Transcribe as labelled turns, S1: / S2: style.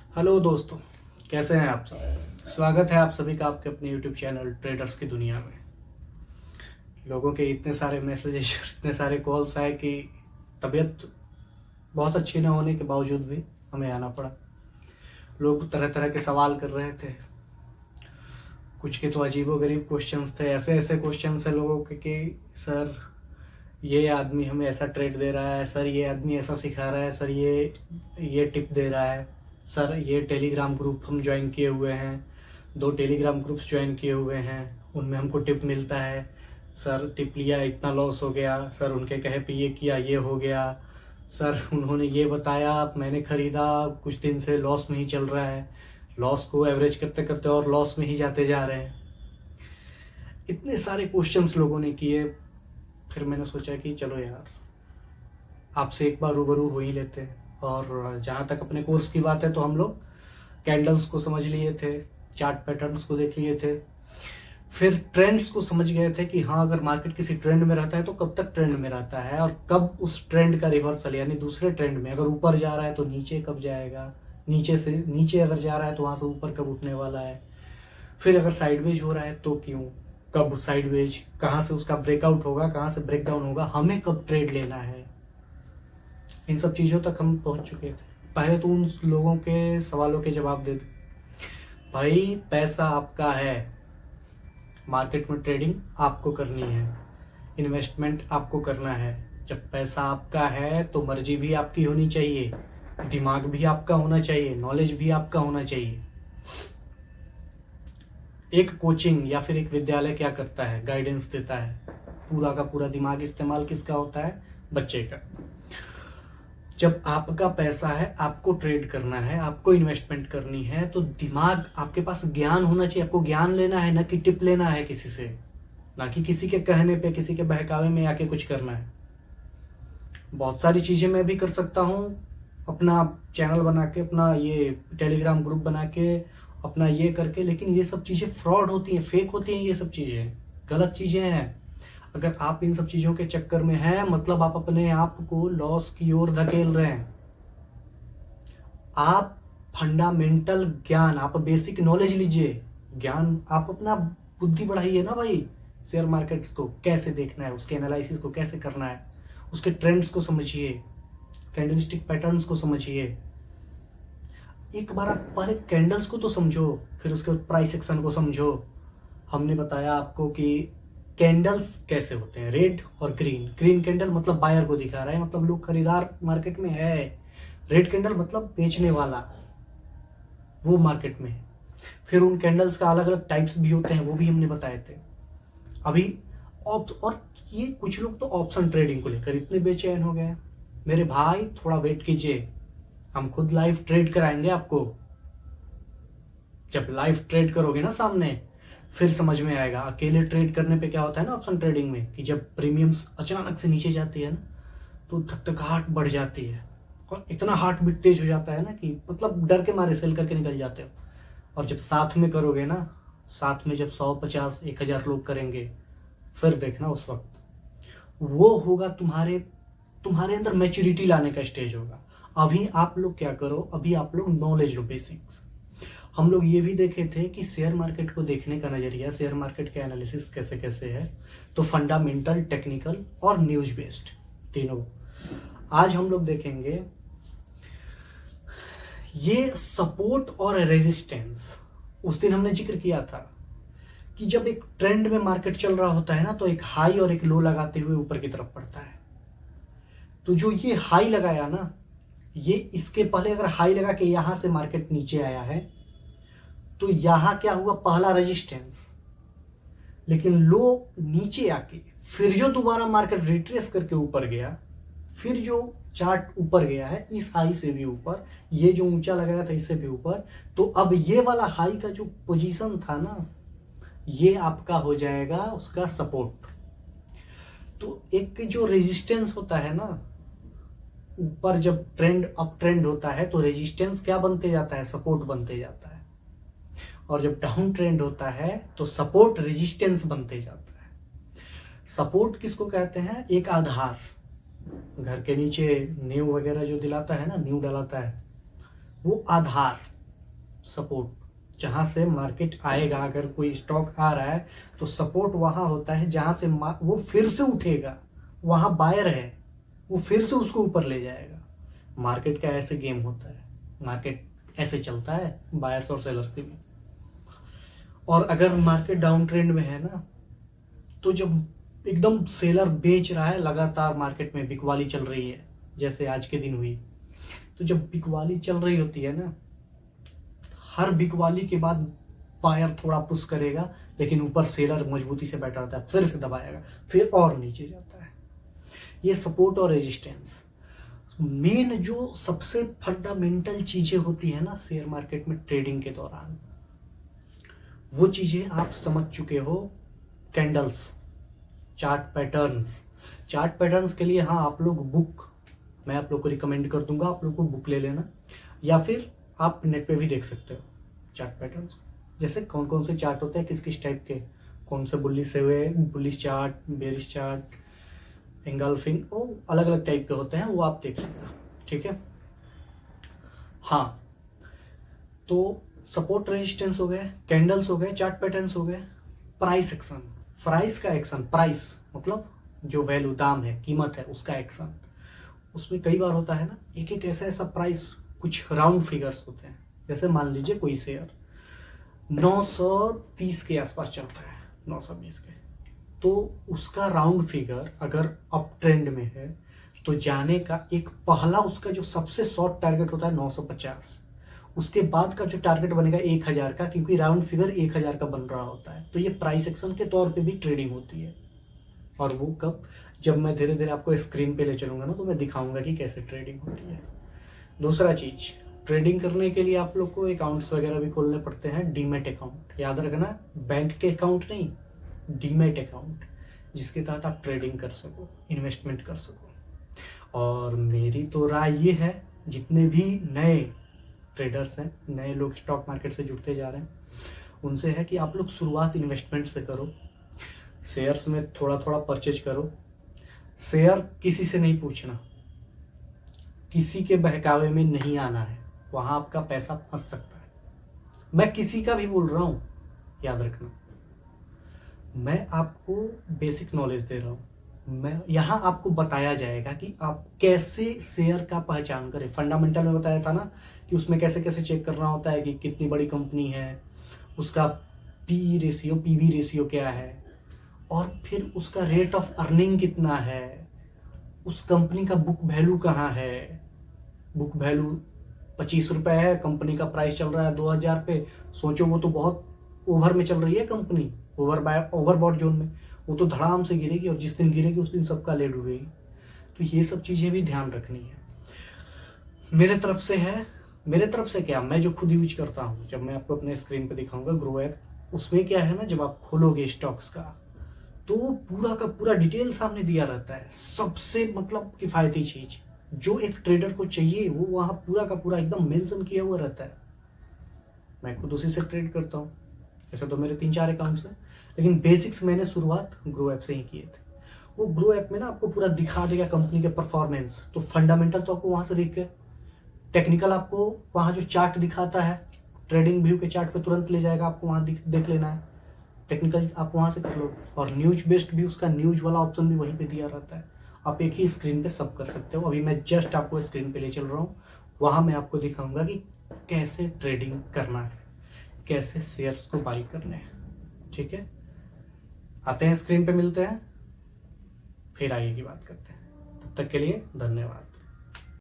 S1: Hello दोस्तों, कैसे हैं आप सब। स्वागत है आप सभी का आपके अपने यूट्यूब चैनल ट्रेडर्स की दुनिया में। लोगों के इतने सारे मैसेजेस इतने सारे कॉल्स आए कि तबीयत बहुत अच्छी ना होने के बावजूद भी हमें आना पड़ा। लोग तरह तरह के सवाल कर रहे थे। कुछ के तो अजीबोगरीब क्वेश्चंस थे, ऐसे ऐसे क्वेश्चंस है लोगों के कि सर ये आदमी हमें ऐसा ट्रेड दे रहा है, सर ये आदमी ऐसा सिखा रहा है, सर ये टिप दे रहा है, सर ये टेलीग्राम ग्रुप हम ज्वाइन किए हुए हैं, 2 टेलीग्राम ग्रुप्स ज्वाइन किए हुए हैं, उनमें हमको टिप मिलता है, सर टिप लिया इतना लॉस हो गया, सर उनके कहे पे ये किया ये हो गया, सर उन्होंने ये बताया मैंने ख़रीदा कुछ दिन से लॉस में ही चल रहा है, लॉस को एवरेज करते करते और लॉस में ही जाते जा रहे हैं। इतने सारे क्वेश्चंस लोगों ने किए। फिर मैंने सोचा कि चलो यार आपसे एक बार रूबरू हो ही लेते हैं। और जहाँ तक अपने कोर्स की बात है तो हम लोग कैंडल्स को समझ लिए थे, चार्ट पैटर्न्स को देख लिए थे, फिर ट्रेंड्स को समझ गए थे कि हाँ अगर मार्केट किसी ट्रेंड में रहता है तो कब तक ट्रेंड में रहता है और कब उस ट्रेंड का रिवर्सल यानी दूसरे ट्रेंड में अगर ऊपर जा रहा है तो नीचे कब जाएगा, नीचे से नीचे अगर जा रहा है तो वहाँ से ऊपर कब उठने वाला है, फिर अगर साइडवेज हो रहा है तो क्यों, कब साइडवेज, कहाँ से उसका ब्रेकआउट होगा, कहाँ से ब्रेकडाउन होगा, हमें कब ट्रेड लेना है। इन सब चीज़ों तक हम पहुँच चुके थे। पहले तो उन लोगों के सवालों के जवाब दे दे। भाई पैसा आपका है, मार्केट में ट्रेडिंग आपको करनी है, इन्वेस्टमेंट आपको करना है। जब पैसा आपका है तो मर्जी भी आपकी होनी चाहिए, दिमाग भी आपका होना चाहिए, नॉलेज भी आपका होना चाहिए। एक कोचिंग या फिर एक विद्यालय क्या करता है, गाइडेंस देता है, पूरा का पूरा दिमाग इस्तेमाल किसका होता है, बच्चे का। जब आपका पैसा है, आपको ट्रेड करना है, आपको इन्वेस्टमेंट करनी है तो दिमाग आपके पास ज्ञान होना चाहिए। आपको ज्ञान लेना है, ना कि टिप लेना है किसी से, ना कि किसी के कहने पे, किसी के बहकावे में आके कुछ करना है। बहुत सारी चीज़ें मैं भी कर सकता हूँ, अपना चैनल बना के, अपना ये टेलीग्राम ग्रुप बना के, अपना ये करके, लेकिन ये सब चीज़ें फ्रॉड होती हैं, फेक होती हैं, ये सब चीज़ें गलत चीज़ें हैं। अगर आप इन सब चीज़ों के चक्कर में हैं मतलब आप अपने आप को लॉस की ओर धकेल रहे हैं। आप फंडामेंटल ज्ञान, आप बेसिक नॉलेज लीजिए, ज्ञान आप अपना बुद्धि बढ़ाइए ना भाई। शेयर मार्केट्स को कैसे देखना है, उसके एनालिसिस को कैसे करना है, उसके ट्रेंड्स को समझिए, कैंडलस्टिक पैटर्न्स को समझिए। एक बार आप पहले कैंडल्स को तो समझो, फिर उसके बाद प्राइस एक्शन को समझो। हमने बताया आपको कि कैंडल्स कैसे होते हैं, रेड और ग्रीन। ग्रीन कैंडल मतलब बायर को दिखा रहा है, मतलब लोग खरीदार मार्केट में है। रेड कैंडल मतलब बेचने वाला, वो मार्केट में है। फिर उन कैंडल्स का अलग अलग टाइप्स भी होते हैं, वो भी हमने बताए थे अभी। और ये कुछ लोग तो ऑप्शन ट्रेडिंग को लेकर इतने बेचैन हो गए। मेरे भाई थोड़ा वेट कीजिए, हम खुद लाइव ट्रेड कराएंगे आपको। जब लाइव ट्रेड करोगे ना सामने, फिर समझ में आएगा। अकेले ट्रेड करने पे क्या होता है ना ऑप्शन ट्रेडिंग में, कि जब प्रीमियम्स अचानक से नीचे जाती है ना तो धकधकाहट बढ़ जाती है और इतना हार्ट बीट तेज हो जाता है ना कि मतलब डर के मारे सेल करके निकल जाते हो। और जब साथ में करोगे ना, साथ में जब 100, 50, 1000 लोग करेंगे, फिर देखना उस वक्त वो होगा तुम्हारे अंदर मैच्योरिटी लाने का स्टेज होगा। अभी आप लोग क्या करो, अभी आप लोग नॉलेज लो, बेसिक्स। हम लोग ये भी देखे थे कि शेयर मार्केट को देखने का नज़रिया, शेयर मार्केट के एनालिसिस कैसे कैसे है, तो फंडामेंटल, टेक्निकल और न्यूज बेस्ड तीनों। आज हम लोग देखेंगे ये सपोर्ट और रेजिस्टेंस। उस दिन हमने जिक्र किया था कि जब एक ट्रेंड में मार्केट चल रहा होता है ना तो एक हाई और एक लो लगाते हुए ऊपर की तरफ बढ़ता है। तो जो ये हाई लगाया ना, ये इसके पहले अगर हाई लगा के यहां से मार्केट नीचे आया है तो यहां क्या हुआ, पहला रेजिस्टेंस। लेकिन लो नीचे आके फिर जो दोबारा मार्केट रिट्रेस करके ऊपर गया, फिर जो चार्ट ऊपर गया है इस हाई से भी ऊपर, ये जो ऊंचा लगाया था इससे भी ऊपर, तो अब ये वाला हाई का जो पोजीशन था ना, ये आपका हो जाएगा उसका सपोर्ट। तो एक जो रेजिस्टेंस होता है ना, ऊपर जब ट्रेंड अप ट्रेंड होता है तो रेजिस्टेंस क्या बनते जाता है, सपोर्ट बनते जाता है। और जब डाउन ट्रेंड होता है तो सपोर्ट रेजिस्टेंस बनते जाता है। सपोर्ट किसको कहते हैं, एक आधार, घर के नीचे नींव वगैरह जो दिलाता है ना, नींव डलाता है, वो आधार। सपोर्ट, जहाँ से मार्केट आएगा, अगर कोई स्टॉक आ रहा है तो सपोर्ट वहाँ होता है जहाँ से वो फिर से उठेगा, वहाँ बायर है, वो फिर से उसको ऊपर ले जाएगा। मार्केट का ऐसे गेम होता है, मार्केट ऐसे चलता है, बायर्स और सेलर्स के भी। और अगर मार्केट डाउन ट्रेंड में है ना, तो जब एकदम सेलर बेच रहा है, लगातार मार्केट में बिकवाली चल रही है, जैसे आज के दिन हुई, तो जब बिकवाली चल रही होती है ना, हर बिकवाली के बाद बायर थोड़ा पुश करेगा, लेकिन ऊपर सेलर मजबूती से बैठा रहता है, फिर से दबाएगा, फिर और नीचे जाता है। ये सपोर्ट और रेजिस्टेंस मेन जो सबसे फंडामेंटल चीजें होती है ना शेयर मार्केट में ट्रेडिंग के दौरान, वो चीजें आप समझ चुके हो। कैंडल्स, चार्ट पैटर्न्स के लिए हाँ, आप लोग बुक, मैं आप लोग को रिकमेंड कर दूंगा, आप लोग को बुक ले लेना, या फिर आप नेट पे भी देख सकते हो चार्ट पैटर्न्स, जैसे कौन कौन से चार्ट होते हैं, किस किस टाइप के, कौन से बुलिश से हुए, bullish chart, bearish chart, engulfing, वो अलग अलग टाइप के होते हैं, वो आप देख लेना, ठीक है। हाँ, तो सपोर्ट रेजिस्टेंस हो गए, कैंडल्स हो गए, चार्ट पैटर्न्स हो गए। प्राइस एक्शन, प्राइस का एक्शन, प्राइस मतलब जो वैल्यू, दाम है, कीमत है, उसका एक्शन। उसमें कई बार होता है ना, एक एक ऐसा प्राइस, कुछ राउंड फिगर्स होते हैं, जैसे मान लीजिए कोई शेयर 930 के आसपास चलता है, 920 के, तो उसका राउंड फिगर अगर अप ट्रेंड में है तो जाने का एक पहला उसका जो सबसे शॉर्ट टारगेट होता है 950, उसके बाद का जो टारगेट बनेगा 1000 का, क्योंकि राउंड फिगर 1000 का बन रहा होता है। तो ये प्राइस एक्शन के तौर पे भी ट्रेडिंग होती है। और वो कब, जब मैं धीरे धीरे आपको स्क्रीन पे ले चलूंगा ना, तो मैं दिखाऊंगा कि कैसे ट्रेडिंग होती है। दूसरा चीज, ट्रेडिंग करने के लिए आप लोग को अकाउंट्स वगैरह भी खोलने पड़ते हैं, डीमेट अकाउंट, याद रखना, बैंक के अकाउंट नहीं, डीमेट अकाउंट, जिसके तहत आप ट्रेडिंग कर सको, इन्वेस्टमेंट कर सको। और मेरी तो राय ये है, जितने भी नए ट्रेडर्स हैं, नए लोग स्टॉक मार्केट से जुड़ते जा रहे हैं, उनसे है कि आप लोग शुरुआत इन्वेस्टमेंट से करो, शेयर्स में थोड़ा थोड़ा परचेज करो। शेयर किसी से नहीं पूछना, किसी के बहकावे में नहीं आना है, वहां आपका पैसा फंस सकता है। मैं किसी का भी बोल रहा हूं, याद रखना, मैं आपको बेसिक नॉलेज दे रहा हूं। मैं यहाँ आपको बताया जाएगा कि आप कैसे शेयर का पहचान करें। फंडामेंटल में बताया था ना कि उसमें कैसे कैसे चेक करना होता है कि कितनी बड़ी कंपनी है, उसका पीई रेशियो, पीवी रेशियो क्या है, और फिर उसका रेट ऑफ अर्निंग कितना है, उस कंपनी का बुक वैल्यू कहाँ है। बुक वैल्यू 25 रुपये है, कंपनी का प्राइस चल रहा है 2000 पे, सोचो वो तो बहुत ओवर में चल रही है कंपनी, ओवरबॉट जोन में, वो तो धड़ाम से गिरेगी, और जिस दिन गिरेगी उस दिन सबका ले डूबेगी। तो ये सब चीज़ें भी ध्यान रखनी है। मेरे तरफ से है, मेरे तरफ से क्या, मैं जो खुद यूज करता हूँ, जब मैं आपको अपने स्क्रीन पे दिखाऊंगा ग्रो ऐप, उसमें क्या है ना, जब आप खोलोगे स्टॉक्स का, तो पूरा का पूरा डिटेल सामने दिया रहता है, सबसे मतलब किफ़ायती चीज़ जो एक ट्रेडर को चाहिए, वो वहाँ पूरा का पूरा एकदम मेंशन किया हुआ रहता है। मैं खुद उसी से ट्रेड करता हूँ। ऐसे तो मेरे 3-4 अकाउंट्स हैं, लेकिन बेसिक्स मैंने शुरुआत ग्रो ऐप से ही किए थे। वो ग्रो ऐप में ना आपको पूरा दिखा देगा कंपनी के परफॉर्मेंस, तो फंडामेंटल तो आपको वहाँ से दिख गए, टेक्निकल आपको वहाँ जो चार्ट दिखाता है, ट्रेडिंग व्यू के चार्ट पे तुरंत ले जाएगा, आपको वहाँ देख लेना है, टेक्निकल आप वहाँ से कर लो। और न्यूज बेस्ड भी, उसका न्यूज वाला ऑप्शन भी वहीं पे दिया रहता है, आप एक ही स्क्रीन पे सब कर सकते हो। अभी मैं जस्ट आपको स्क्रीन पे ले चल रहा हूँ, वहाँ मैं आपको दिखाऊंगा कि कैसे ट्रेडिंग करना है, कैसे शेयर्स को बाई करने हैं। ठीक है, आते हैं स्क्रीन पे, मिलते हैं, फिर आगे की बात करते हैं। तब तक के लिए धन्यवाद।